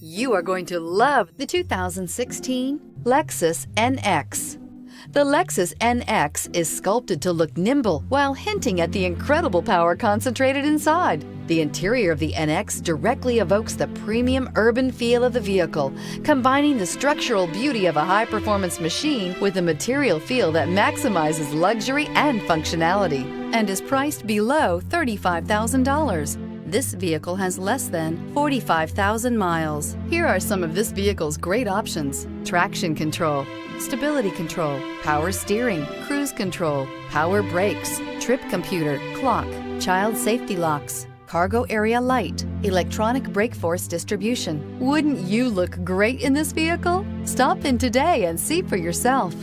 You are going to love the 2016 Lexus NX. The Lexus NX is sculpted to look nimble while hinting at the incredible power concentrated inside. The interior of the NX directly evokes the premium urban feel of the vehicle, combining the structural beauty of a high-performance machine with a material feel that maximizes luxury and functionality, and is priced below $35,000. This vehicle has less than 45,000 miles. Here are some of this vehicle's great options: traction control, stability control, power steering, cruise control, power brakes, trip computer, clock, child safety locks, cargo area light, electronic brake force distribution. Wouldn't you look great in this vehicle? Stop in today and see for yourself.